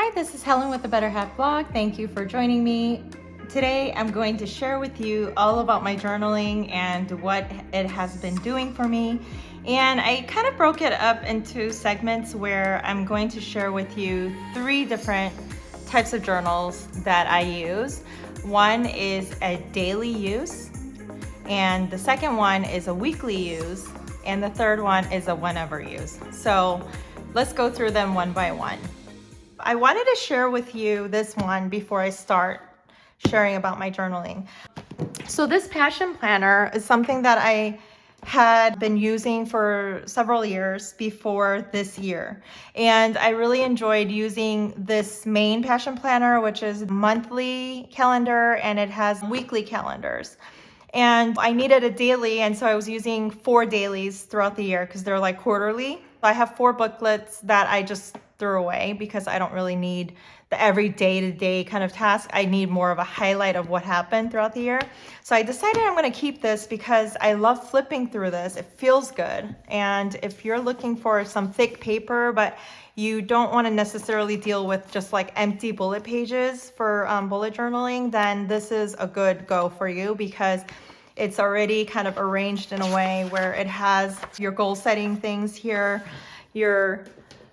Hi, this is Helen with the Better Half blog. Thank you for joining me. Today I'm going to share with you all about my journaling and what it has been doing for me. And I kind of broke it up into segments where I'm going to share with you 3 different types of journals that I use. One is a daily use, and the second one is a weekly use, and the third one is a whenever use. So let's go through them one by one. I wanted to share with you this one before I start sharing about my journaling. So this passion planner is something that I had been using for several years before this year. And I really enjoyed using this main passion planner, which is monthly calendar, and it has weekly calendars. And I needed a daily, and so I was using 4 dailies throughout the year because they're like quarterly. I have 4 booklets that I just threw away because I don't really need the every day-to-day kind of task. I need more of a highlight of what happened throughout the year. So I decided I'm going to keep this because I love flipping through this. It feels good. And if you're looking for some thick paper, but you don't want to necessarily deal with just like empty bullet pages for bullet journaling, then this is a good go for you because it's already kind of arranged in a way where it has your goal setting things here, your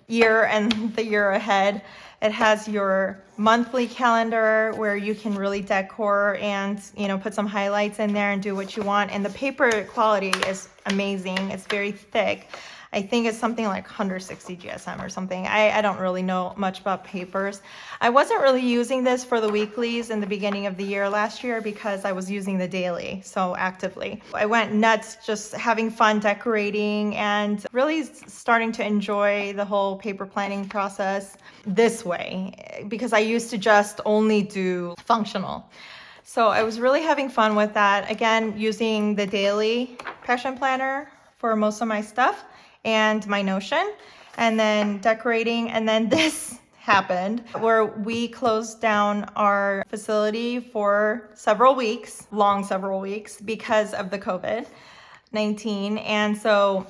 year and the year ahead. It has your monthly calendar where you can really decor and, put some highlights in there and do what you want. And the paper quality is amazing. It's very thick. I think it's something like 160 GSM or something. I don't really know much about papers. I wasn't really using this for the weeklies in the beginning of the year last year because I was using the daily so actively. I went nuts just having fun decorating and really starting to enjoy the whole paper planning process this way because I used to just only do functional. So I was really having fun with that. Again, using the daily passion planner for most of my stuff and my Notion, and then decorating. And then this happened where we closed down our facility for several weeks, because of the COVID-19. And so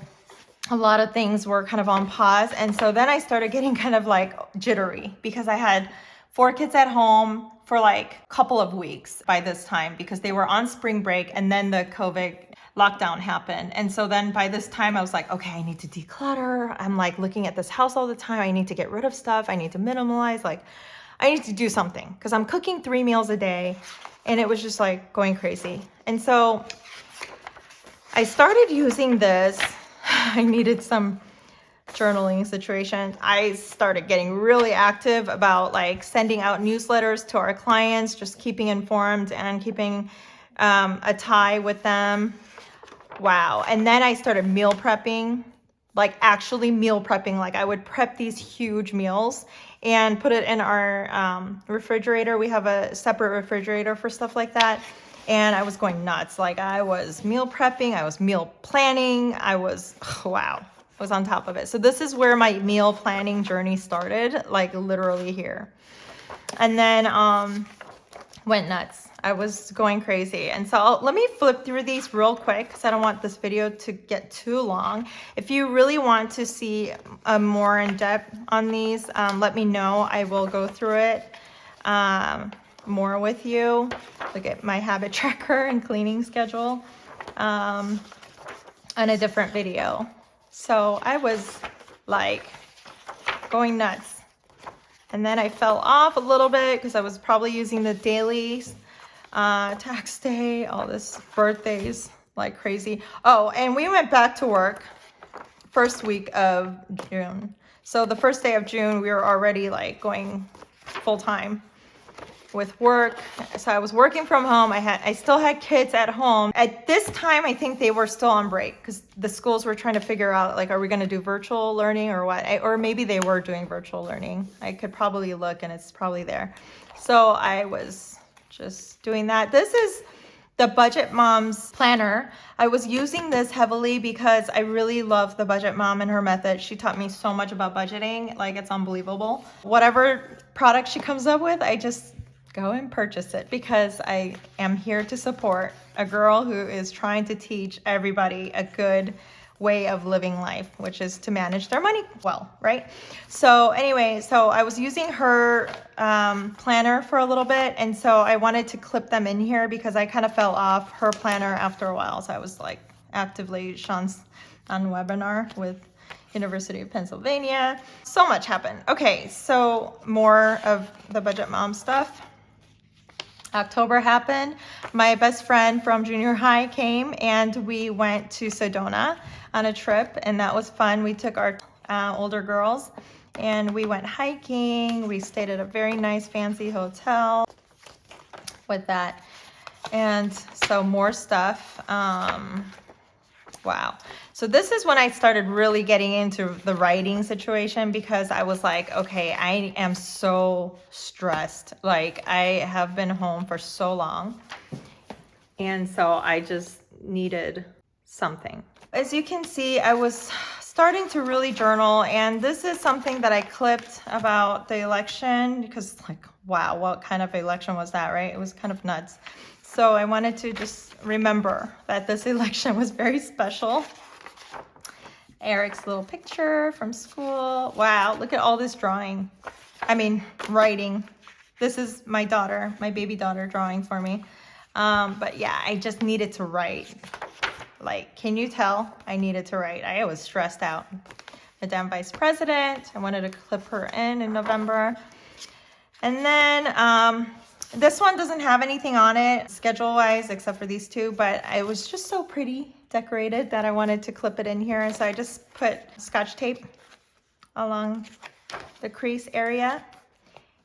a lot of things were kind of on pause. And so then I started getting kind of like jittery because I had 4 kids at home for like a couple of weeks by this time because they were on spring break and then the COVID lockdown happened. And so then by this time I was like, okay, I need to declutter. I'm like looking at this house all the time. I need to get rid of stuff. I need to minimalize. Like I need to do something because I'm cooking 3 meals a day and it was just like going crazy. And so I started using this. I needed some journaling situation. I started getting really active about like sending out newsletters to our clients, just keeping informed and keeping a tie with them. Wow. And then I started meal prepping, like actually meal prepping. Like I would prep these huge meals and put it in our refrigerator. We have a separate refrigerator for stuff like that. And I was going nuts. Like I was meal prepping, I was meal planning. Wow. I was on top of it. So this is where my meal planning journey started, like literally here. And then went nuts. I was going crazy. And so let me flip through these real quick because I don't want this video to get too long. If you really want to see more in depth on these, let me know. I will go through it more with you. Look at my habit tracker and cleaning schedule on a different video. So I was like going nuts. And then I fell off a little bit because I was probably using the dailies, tax day, all this birthdays like crazy. Oh, and we went back to work first week of June. So the first day of June, we were already like going full time with work. So I was working from home. I still had kids at home. At this time, I think they were still on break because the schools were trying to figure out like, are we going to do virtual learning or what? Or maybe they were doing virtual learning. I could probably look and it's probably there. So I was just doing that. This is the Budget Mom's planner. I was using this heavily because I really love the Budget Mom and her method. She taught me so much about budgeting. Like it's unbelievable. Whatever product she comes up with, I just go and purchase it because I am here to support a girl who is trying to teach everybody a good way of living life, which is to manage their money well, right? So anyway, so I was using her planner for a little bit, and so I wanted to clip them in here because I kind of fell off her planner after a while. So I was like actively Sean's on webinar with University of Pennsylvania. So much happened. Okay, so more of the Budget Mom stuff. October happened. My best friend from junior high came and we went to Sedona on a trip, and that was fun. We took our older girls and we went hiking. We stayed at a very nice fancy hotel with that. And so more stuff. Wow. So this is when I started really getting into the writing situation, because I was like, okay, I am so stressed. Like, I have been home for so long. And so I just needed something. As you can see, I was starting to really journal, and this is something that I clipped about the election, because like, wow, what kind of election was that, right? It was kind of nuts. So I wanted to just remember that this election was very special. Eric's little picture from school. Wow, look at all this drawing. I mean, writing. This is my daughter, my baby daughter, drawing for me. But yeah, I just needed to write. Like, can you tell? I needed to write. I was stressed out. Madame Vice President, I wanted to clip her in November. And then this one doesn't have anything on it schedule-wise except for these two, but it was just so pretty decorated that I wanted to clip it in here. And so I just put Scotch tape along the crease area.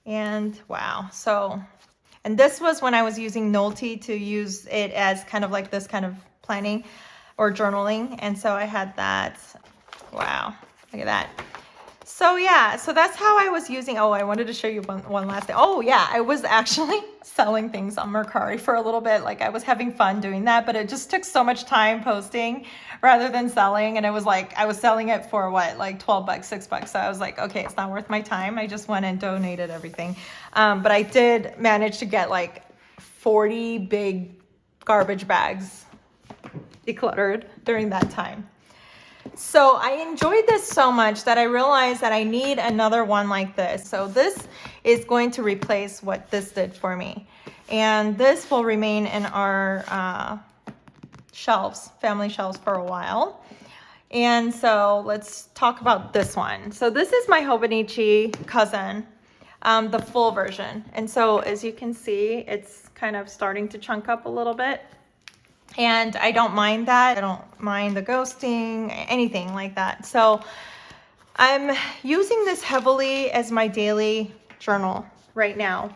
And wow, so, and this was when I was using Nolte to use it as kind of like this kind of planning or journaling. And so I had that. Wow, look at that. So yeah, so that's how I was using. Oh, I wanted to show you one last thing. Oh yeah, I was actually selling things on Mercari for a little bit. Like, I was having fun doing that, but it just took so much time posting rather than selling. And it was like, I was selling it for what, like 12 bucks, $6. So I was like, okay, it's not worth my time. I just went and donated everything. But I did manage to get like 40 big garbage bags decluttered during that time. So I enjoyed this so much that I realized that I need another one like this. So this is going to replace what this did for me. And this will remain in our shelves, family shelves, for a while. And so let's talk about this one. So this is my Hobonichi Cousin, the full version. And so as you can see, it's kind of starting to chunk up a little bit. And I don't mind that. I don't mind the ghosting, anything like that. So I'm using this heavily as my daily journal right now,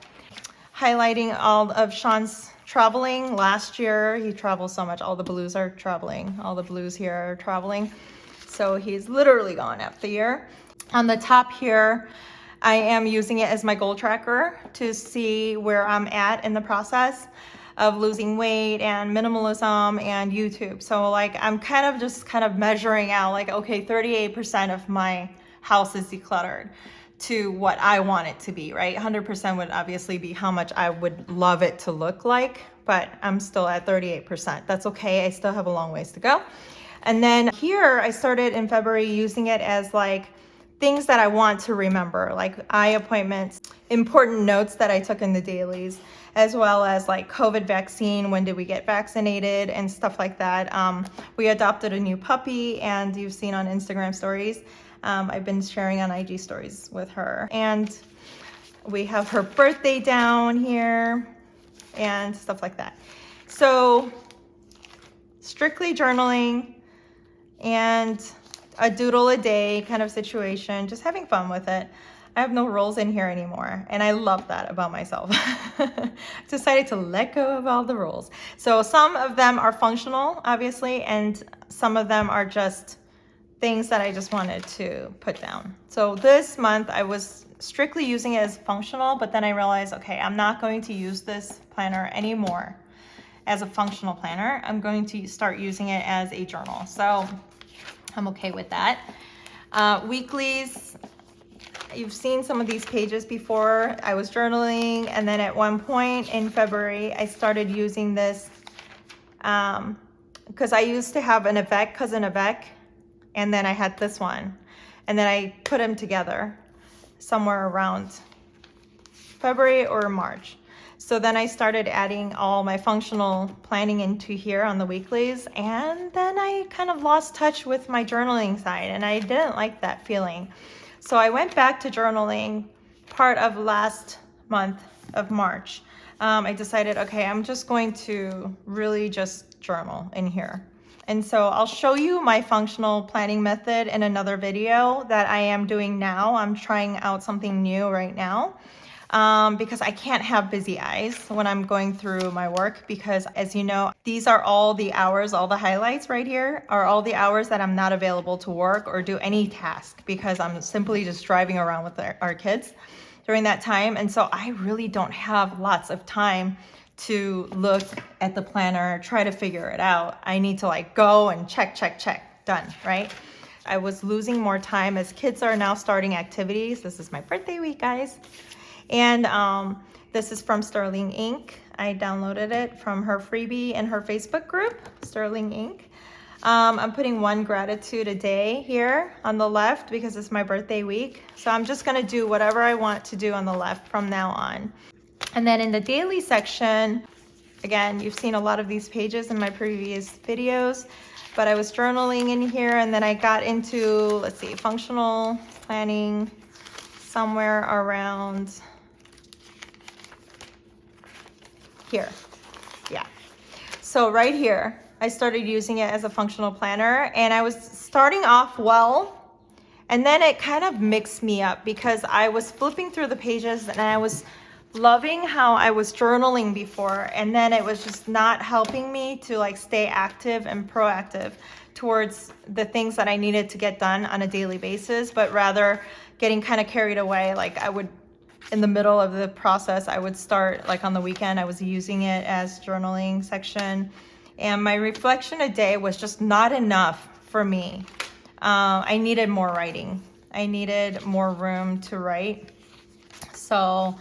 highlighting all of Sean's traveling. Last year, he traveled so much. All the blues are traveling. All the blues here are traveling. So he's literally gone up the year. On the top here, I am using it as my goal tracker to see where I'm at in the process of losing weight and minimalism and YouTube. So like, I'm kind of measuring out like, okay, 38% of my house is decluttered to what I want it to be, right? 100% would obviously be how much I would love it to look like, but I'm still at 38%. That's okay, I still have a long ways to go. And then here, I started in February using it as like things that I want to remember, like eye appointments, important notes that I took in the dailies, as well as like COVID vaccine, when did we get vaccinated, and stuff like that. We adopted a new puppy, and you've seen on Instagram stories. I've been sharing on IG stories with her. And we have her birthday down here and stuff like that. So strictly journaling and a doodle a day kind of situation, just having fun with it. I have no rules in here anymore, and I love that about myself. Decided to let go of all the rules. So some of them are functional, obviously, and some of them are just things that I just wanted to put down. So this month I was strictly using it as functional, but then I realized, okay, I'm not going to use this planner anymore as a functional planner. I'm going to start using it as a journal. So I'm okay with that. Weeklies, you've seen some of these pages before. I was journaling, and then at one point in February, I started using this because I used to have an cousin Avec, and then I had this one, and then I put them together somewhere around February or March. So then I started adding all my functional planning into here on the weeklies, and then I kind of lost touch with my journaling side, and I didn't like that feeling. So I went back to journaling part of last month of March. I decided, okay, I'm just going to really just journal in here. And so I'll show you my functional planning method in another video that I am doing now. I'm trying out something new right now. Because I can't have busy eyes when I'm going through my work, because as you know, these are all the hours, all the highlights right here are all the hours that I'm not available to work or do any task, because I'm simply just driving around with our kids during that time. And so I really don't have lots of time to look at the planner, try to figure it out. I need to like go and check, done, right? I was losing more time as kids are now starting activities. This is my birthday week, guys. And this is from Sterling Ink. I downloaded it from her freebie in her Facebook group, Sterling Ink. I'm putting one gratitude a day here on the left because it's my birthday week. So I'm just gonna do whatever I want to do on the left from now on. And then in the daily section, again, you've seen a lot of these pages in my previous videos, but I was journaling in here, and then I got into, let's see, functional planning somewhere around here. Yeah. So right here, I started using it as a functional planner, and I was starting off well, and then it kind of mixed me up because I was flipping through the pages and I was loving how I was journaling before, and then it was just not helping me to like stay active and proactive towards the things that I needed to get done on a daily basis, but rather getting kind of carried away. Like I would, in the middle of the process, I would start, like on the weekend, I was using it as journaling section, and my reflection a day was just not enough for me. I needed more writing. I needed more room to write. So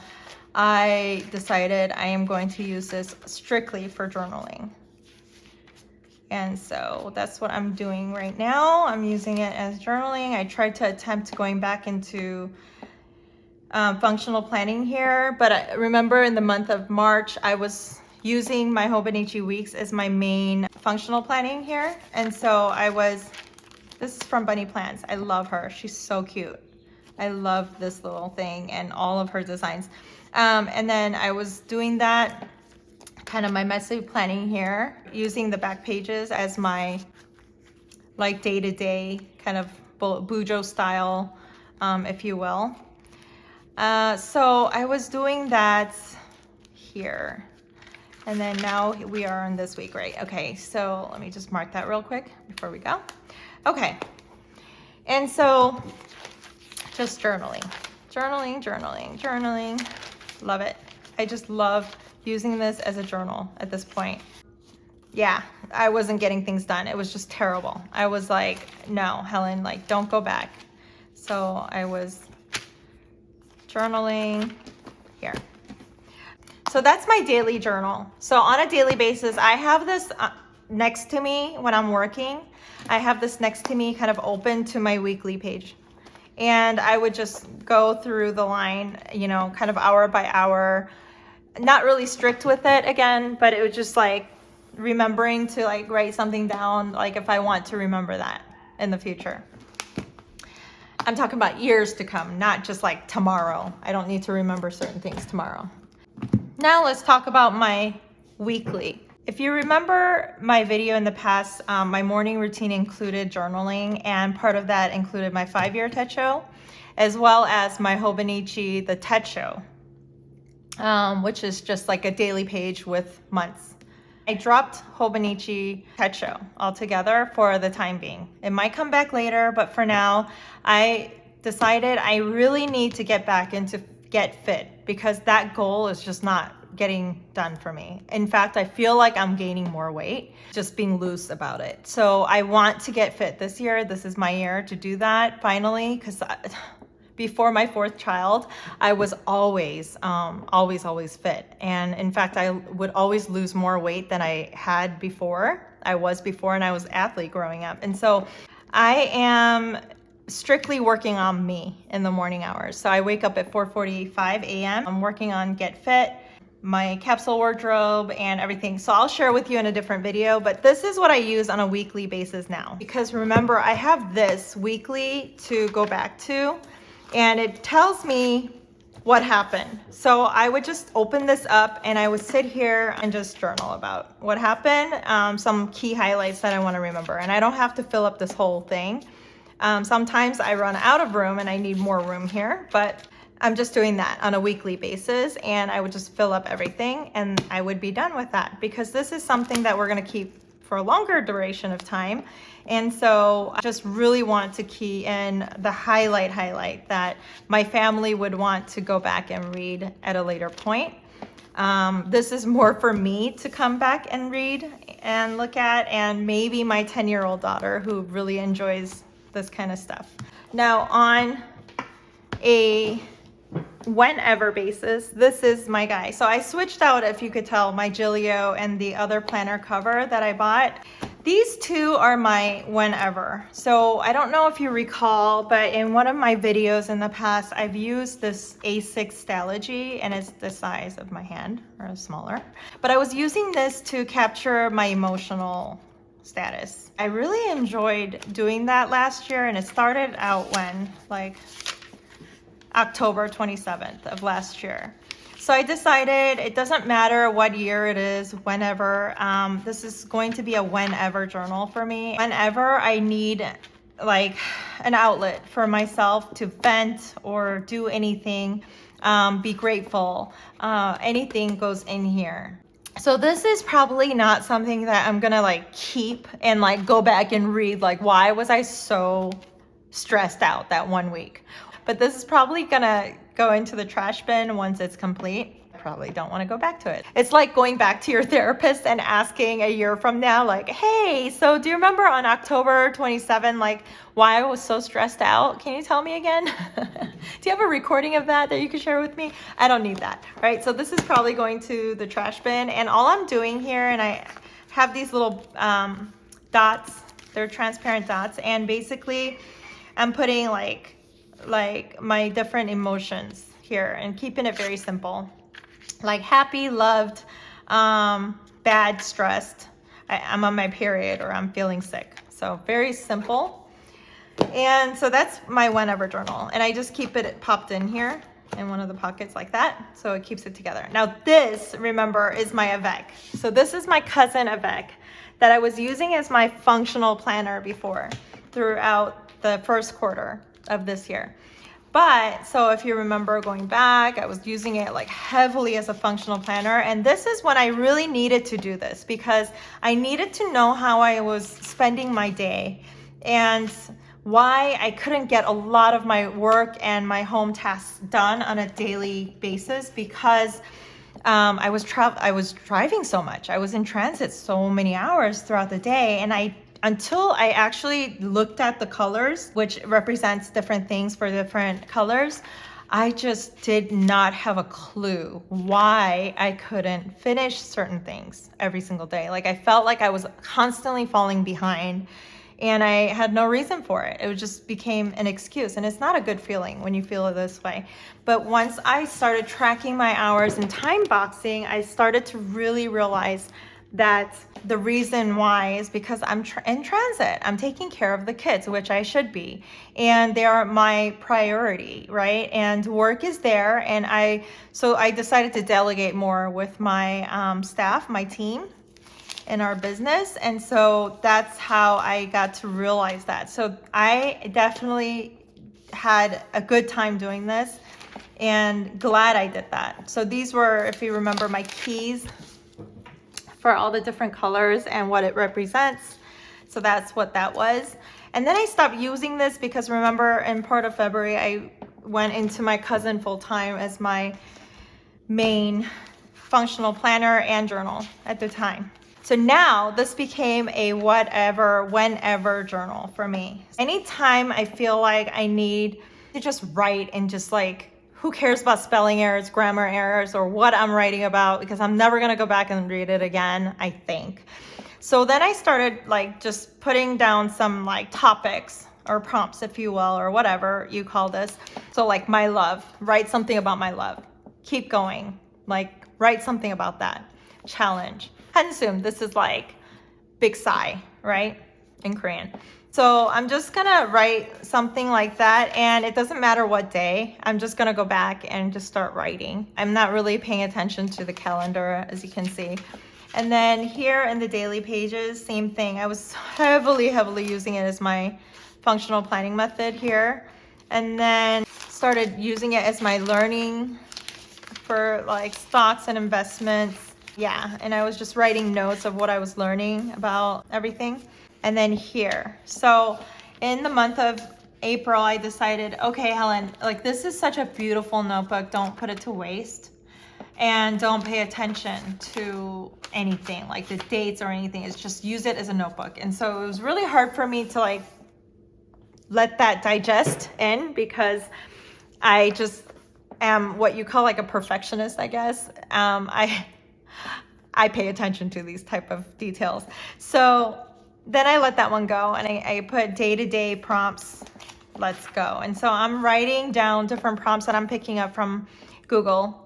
I decided I am going to use this strictly for journaling. And so that's what I'm doing right now. I'm using it as journaling. I tried to attempt going back into functional planning here, but I remember in the month of March, I was using my Hobonichi weeks as my main functional planning here. And so this is from Bunny Plants. I love her. She's so cute. I love this little thing and all of her designs. And then I was doing that, kind of my messy planning here, using the back pages as my like day-to-day kind of Bujo style, if you will. So I was doing that here. And then now we are on this week, right? Okay, so let me just mark that real quick before we go. Okay, and so just journaling. Love it. I just love using this as a journal at this point. Yeah, I wasn't getting things done. It was just terrible. I was like, no, Helen, like, don't go back. So I was journaling here. So that's my daily journal. So on a daily basis, I have this next to me when I'm working. I have this next to me kind of open to my weekly page. And I would just go through the line, you know, kind of hour by hour, not really strict with it again, but it was just like remembering to like write something down, like if I want to remember that in the future. I'm talking about years to come, not just like tomorrow. I don't need to remember certain things tomorrow. Now let's talk about my weekly. If you remember my video in the past, my morning routine included journaling, and part of that included my 5-year techo, as well as my Hobonichi, the techo, which is just like a daily page with months. I dropped Hobonichi techo altogether for the time being. It might come back later, but for now, I decided I really need to get back into Get Fit, because that goal is just not getting done for me. In fact, I feel like I'm gaining more weight, just being loose about it. So I want to get fit this year. This is my year to do that finally, because before my 4th child, I was always fit. And in fact, I would always lose more weight than I had before. I was an athlete growing up. And so I am strictly working on me in the morning hours. So I wake up at 4:45 a.m. I'm working on Get Fit, my capsule wardrobe and everything. So I'll share with you in a different video, but this is what I use on a weekly basis now. Because remember, I have this weekly to go back to, and it tells me what happened. So I would just open this up and I would sit here and just journal about what happened, some key highlights that I want to remember. And I don't have to fill up this whole thing. Sometimes I run out of room and I need more room here, but I'm just doing that on a weekly basis, and I would just fill up everything and I would be done with that, because this is something that we're going to keep for a longer duration of time. And so I just really want to key in the highlight that my family would want to go back and read at a later point. This is more for me to come back and read and look at, and maybe my 10-year-old daughter who really enjoys this kind of stuff. Now, on a whenever basis, this is my guy. So I switched out, if you could tell, my Gillio and the other planner cover that I bought. These two are my whenever. So I don't know if you recall, but in one of my videos in the past, I've used this A6 Stalogy, and it's the size of my hand, or smaller. But I was using this to capture my emotional status. I really enjoyed doing that last year, and it started out when, like, October 27th of last year. So I decided it doesn't matter what year it is, whenever, this is going to be a whenever journal for me. Whenever I need like an outlet for myself to vent or do anything, be grateful, anything goes in here. So this is probably not something that I'm gonna like keep and like go back and read, like, why was I so stressed out that one week? But this is probably gonna go into the trash bin once it's complete. I probably don't wanna go back to it. It's like going back to your therapist and asking a year from now, like, hey, so do you remember on October 27, like, why I was so stressed out? Can you tell me again? Do you have a recording of that you could share with me? I don't need that, right? So this is probably going to the trash bin, and all I'm doing here, and I have these little dots, they're transparent dots, and basically I'm putting like my different emotions here and keeping it very simple, like happy, loved, bad, stressed, I'm on my period, or I'm feeling sick. So very simple. And so that's my whenever journal, and I just keep it popped in here in one of the pockets like that, so it keeps it together. Now this, remember, is my avec. So this is my cousin avec that I was using as my functional planner before throughout the first quarter of this year. But so if you remember going back, I was using it like heavily as a functional planner, and this is when I really needed to do this, because I needed to know how I was spending my day and why I couldn't get a lot of my work and my home tasks done on a daily basis, because I was driving so much. I was in transit so many hours throughout the day, and until I actually looked at the colors, which represents different things for different colors, I just did not have a clue why I couldn't finish certain things every single day. Like, I felt like I was constantly falling behind, and I had no reason for it. It just became an excuse, and it's not a good feeling when you feel it this way. But once I started tracking my hours and time boxing, I started to really realize that the reason why is because I'm in transit. I'm taking care of the kids, which I should be, and they are my priority, right? And work is there, and so I decided to delegate more with my staff, my team, in our business. And so that's how I got to realize that. So I definitely had a good time doing this, and glad I did that. So these were, if you remember, my keys for all the different colors and what it represents. So that's what that was. And then I stopped using this because, remember, in part of February, I went into my cousin full-time as my main functional planner and journal at the time. So now this became a whatever, whenever journal for me. Anytime I feel like I need to just write and just like, who cares about spelling errors, grammar errors, or what I'm writing about, because I'm never gonna go back and read it again, I think. So then I started like just putting down some like topics or prompts, if you will, or whatever you call this. So like my love, write something about my love. Keep going, like write something about that. Challenge. Hansum, this is like big sigh, right? In Korean. So I'm just gonna write something like that, and it doesn't matter what day. I'm just gonna go back and just start writing. I'm not really paying attention to the calendar, as you can see. And then here in the daily pages, same thing. I was heavily using it as my functional planning method here. And then started using it as my learning for like stocks and investments. Yeah, and I was just writing notes of what I was learning about everything. And then here, so in the month of April, I decided, okay, Helen, like this is such a beautiful notebook. Don't put it to waste. And don't pay attention to anything like the dates or anything. It's just use it as a notebook. And so it was really hard for me to like let that digest in, because I just am what you call like a perfectionist, I guess. I pay attention to these type of details. So then I let that one go, and I put day-to-day prompts. Let's go. And so I'm writing down different prompts that I'm picking up from Google.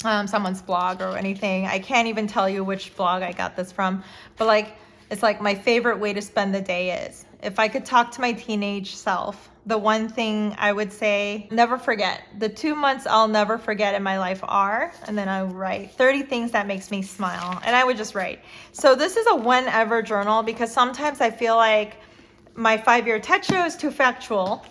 Someone's blog or anything. I can't even tell you which blog I got this from, but like it's like my favorite way to spend the day is. If I could talk to my teenage self, the one thing I would say, never forget. The 2 months I'll never forget in my life are, and then I write 30 things that makes me smile, and I would just write. So this is a whenever journal, because sometimes I feel like my 5-year tech show is too factual.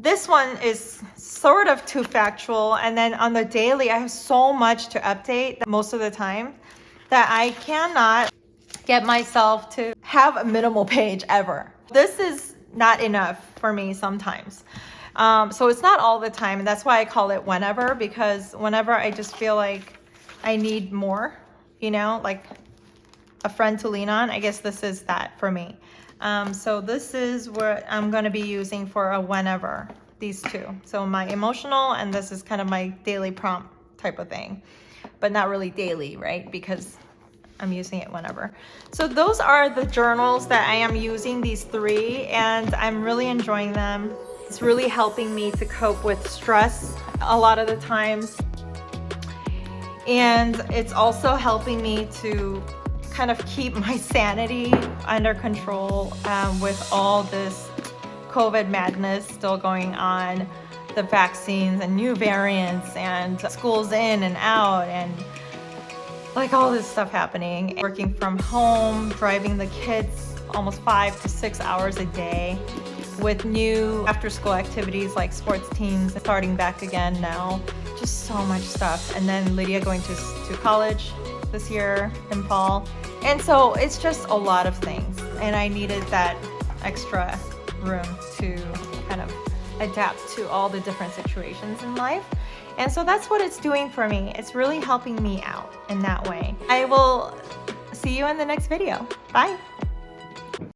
This one is sort of too factual, and then on the daily, I have so much to update most of the time that I cannot get myself to have a minimal page ever. This is not enough for me sometimes. So it's not all the time, and that's why I call it whenever, because whenever I just feel like I need more, you know, like a friend to lean on, I guess this is that for me. So this is what I'm going to be using for a whenever, these two. So my emotional, and this is kind of my daily prompt type of thing, but not really daily, right? Because I'm using it whenever. So those are the journals that I am using, these 3, and I'm really enjoying them. It's really helping me to cope with stress a lot of the times. And it's also helping me to kind of keep my sanity under control with all this COVID madness still going on, the vaccines and new variants and schools in and out and like all this stuff happening. Working from home, driving the kids almost 5 to 6 hours a day with new after school activities like sports teams starting back again now. Just so much stuff. And then Lydia going to college this year in fall. And so it's just a lot of things, and I needed that extra room to kind of adapt to all the different situations in life. And so that's what it's doing for me. It's really helping me out in that way. I will see you in the next video. Bye.